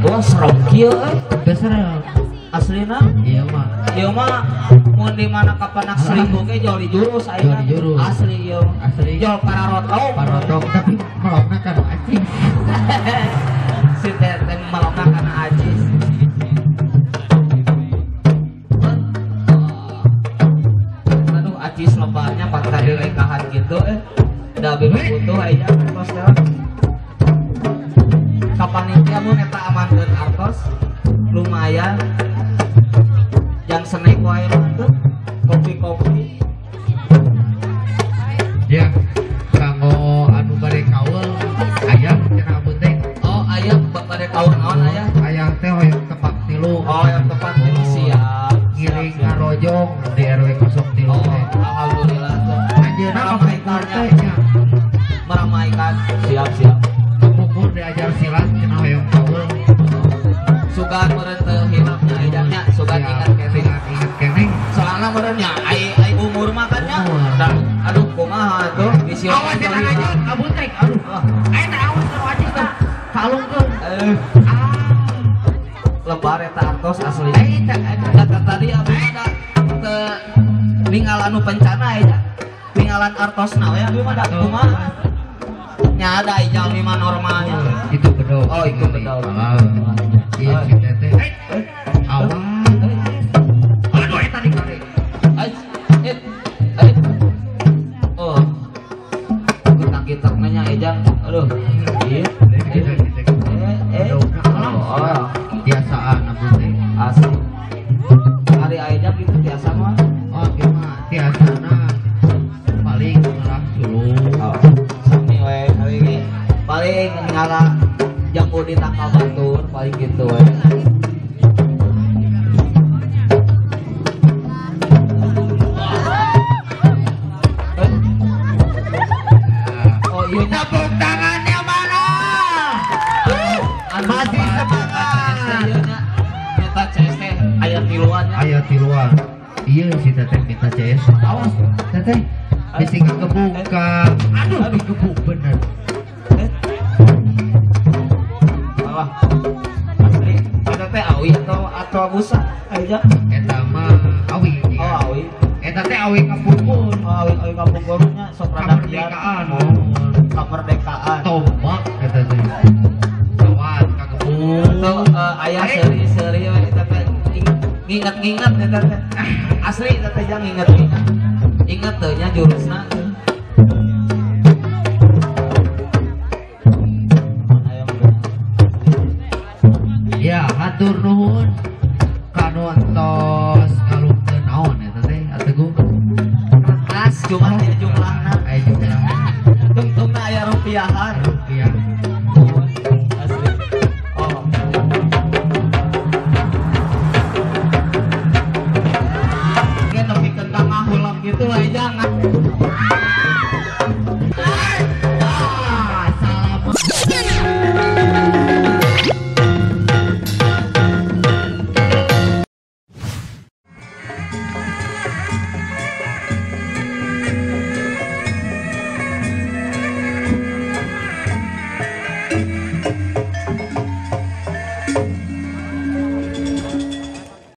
Wah serem kieu besar aslina iya mah mun di mana kapan seribu ge jual di jurus aya asli ieu jual pararotok tapi melokna kan acing si teteh melokna kana ajis aduh ajis lebarnya pas tadi lekahan gitu da beuh butuh aya terus kapanitia mun eta amankeun artos lumayan yang snack wae mah kopi ya kanggo anu bade kaul aya cenah abut teh oh aya bade kaul naon aya teh hoyong tepak tilu oh yang tepat tilu siap ngiring ngarojong di RW 03 teh alhamdulillah anjeunna kapaitarnya meramaikan siap pukul diajar silat cenah hoyong kaul sugan meureun teu hilapnya ejanya sugan ingat keneh soalna meureun nya ai umur mah kan nya dan aduh kumaha tuh bisi awas cenah aja abut teh aduh eta awas karo aja teh kalungkeun lebar eta artos asli eta tadi abis ada ningalan nu pencana ya ningalan artosna we abis mah da kumaha nya ada ijal lima normalnya itu bedog oh itu bedog iya si teteh awas aduh eta dikare oh kita nanya ejang aduh iya biasaan abu teh asli hari ejang gitu biasa mah oh gimana biasana paling ngarah sulung sami we hari ini paling ngarah jambu di tangkal batur paling gitu we oh iya tepuk tangannya mana masih semangat minta CS teh aya tiluannya aya tiluan iya si teteh minta CS awas teteh bisi kebuka aduh digebuk bener malah asli ada teh awi atau busa aja eta mah awi oh awi eta teh awi kapungkur awi kapungkurnya sok rada kemerdekaan kemerdekaan tombak eta teh kawan kagebuk tuh aya seri-seri eta teh nginget-nginget eta teh asli eta teh jang inget teh nya jurusna ya hatur nuhun kanu entos ngalungkeun naon eta teh atuh kertas cuma aya jumlahna aya jumlah tungtungna aya rupiahan